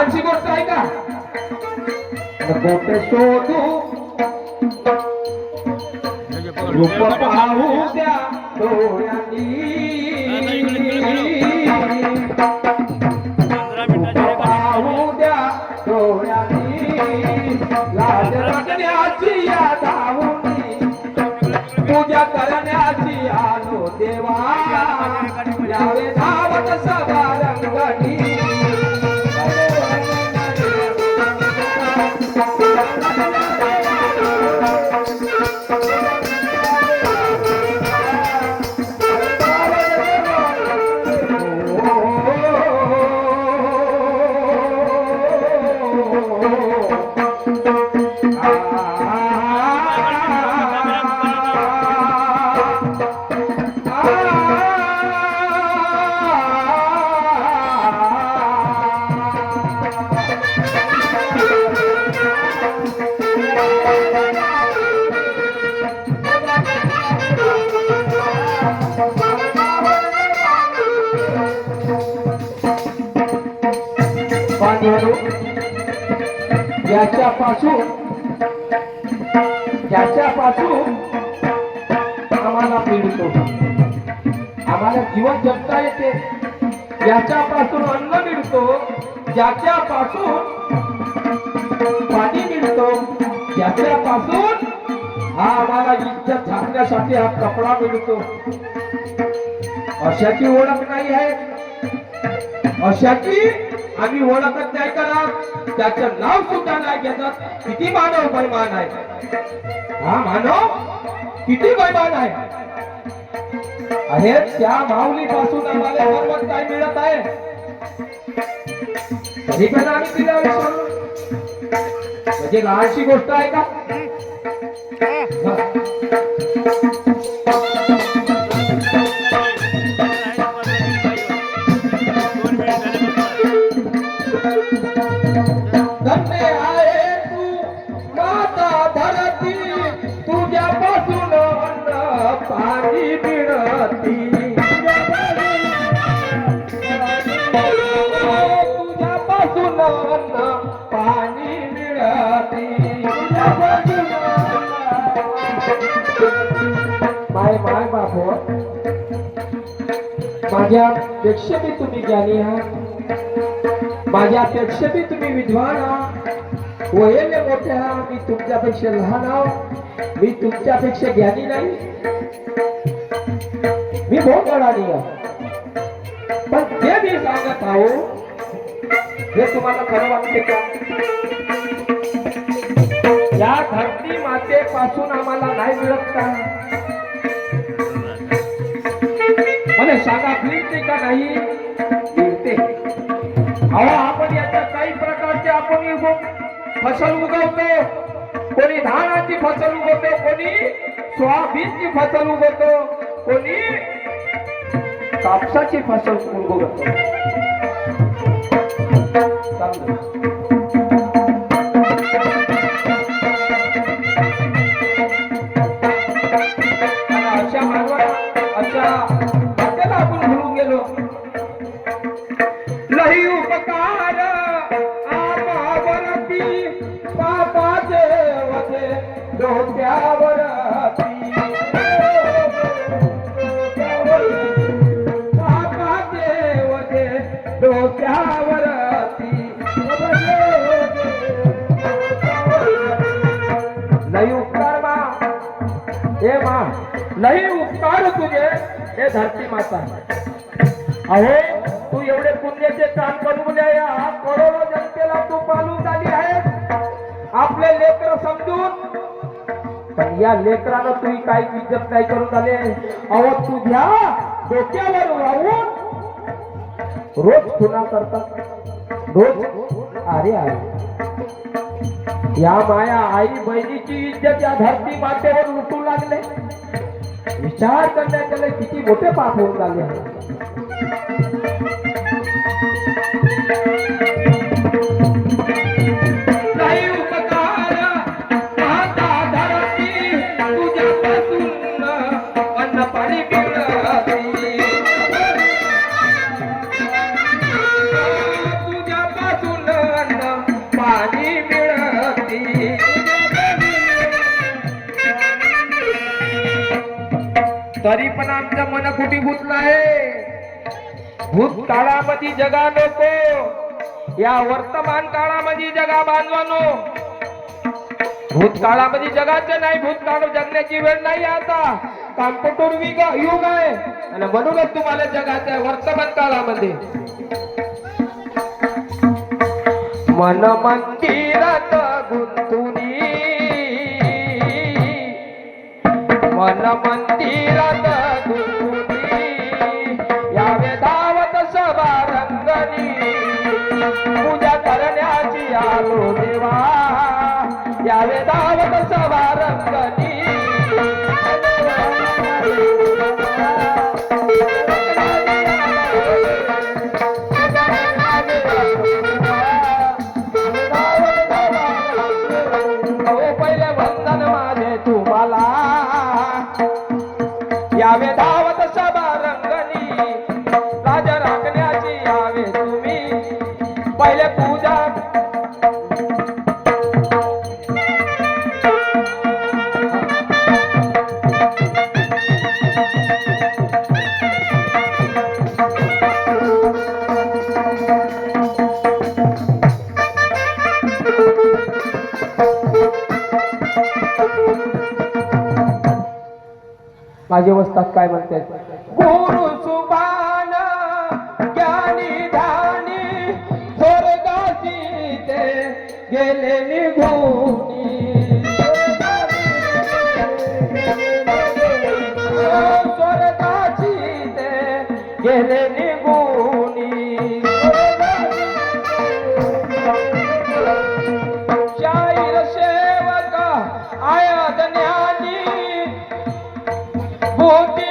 लहानशी गोष्ट आहे का? गोटे शोधू रूप पाहू द्या डोळ्यांनी, रूप पाहू द्या डोळ्यांनी, लाज रखण्याची या धावून पूजा करण्याची आलो देवा, यावे धावत सदा रंगणी. ज्याच्यापासून आम्हाला मिळतो, आम्हाला जीवन जगता येते, ज्याच्यापासून अन्न मिळतो, ज्याच्यापासून पाणी मिळतो, ज्याच्यापासून हा आम्हाला इज्जत झाकण्यासाठी हा कपडा मिळतो, अशाची ओळख नाही आहे, अशाची आम्ही ओळखत नाही करत, त्याचं नाव सुद्धा नाही घेतात. किती मानव बैमान आहे, हा मानव किती बैमान आहे. अरे त्या माऊली पासून आम्हाला सर्वात काय मिळत आहे, तरी पण आम्ही तिला विसरलो. म्हणजे लहानशी गोष्ट आहे का? माय बापू, माझ्यापेक्षा बी तुम्ही ज्ञानी आहात, माझ्यापेक्षा बी तुम्ही विद्वान आहात, वयाने मोठे आहात, मी तुमच्यापेक्षा लहान आहोत, मी तुमच्यापेक्षा ज्ञानी नाही, मी बहुत अडाणी आहे. पण जे मी सांगत आहो हे तुम्हाला खरं वाटते का? या धरती मातेपासून आम्हाला नाही मिळत का? मला सांगा, मिळते का नाही? मिळते. अहो, आपण याच्या काही प्रकारचे आपण फसल उगवतो, कोणी धानाची फसल उगवतो, कोणी सोयाबीनची फसल उगवतो, कोणी कापसाची फसल उगवतो. अशा मानवा अशा आपल्याला आपण भरून गेलो. लही उपकार आपावरती पापाचे वजे डोक्यावरती, पापाचे वजे डोक्यावरती. लई उपकार मा, हे मा, लई उपकार तुझे हे धरती माता. अहो, तू एवढे पुण्याचे काम करून द्या, करोडो जनतेला तू पालून झाली आहे, आपले लेकर समजून. पण या लेकरानं तू काही इज्जत नाही करून झाले. अहो, तुझ्या डोक्यावर राहून रोज खुना करतात, रोज. अरे अरे, या माया आई बहिणीची इज्जत या धरती मातेवर लुटू लागले. विचार करण्याचे किती मोठे पाप होऊन झाले आहे. तरी पण आमचं मन कुठे गुंतलं आहे. भूतकाळामध्ये जगा नको, या वर्तमान काळामध्ये जगा बांधवानो. भूतकाळामध्ये जगाचं नाही, भूतकाळ जगण्याची वेळ नाही आता. कॉम्प्युटर युग आहे आणि म्हणूनच तुम्हाला जगाच्या वर्तमान काळामध्ये मन मंदिरात गुंतुनी, मन मंदिरात गुंतुनी, यावे धावत सभा रंगणी, पूजा करण्याची आलो देवा, यावे धावत सभा रंगणी. पहिले वंदन माझे तुम्हाला, यावे धावत सभा रंगणी, राज राखण्याची यावे तुम्ही, पहिले पूजा. माझे वस्तात काय म्हणतात, गुरु सुभान ज्ञानी ध्यानी, स्वर्गाची ते गेले निघूनी, स्वर्गाची ते गेले निघूनी. शाहीर सेवक आयात ज्ञानी, भूती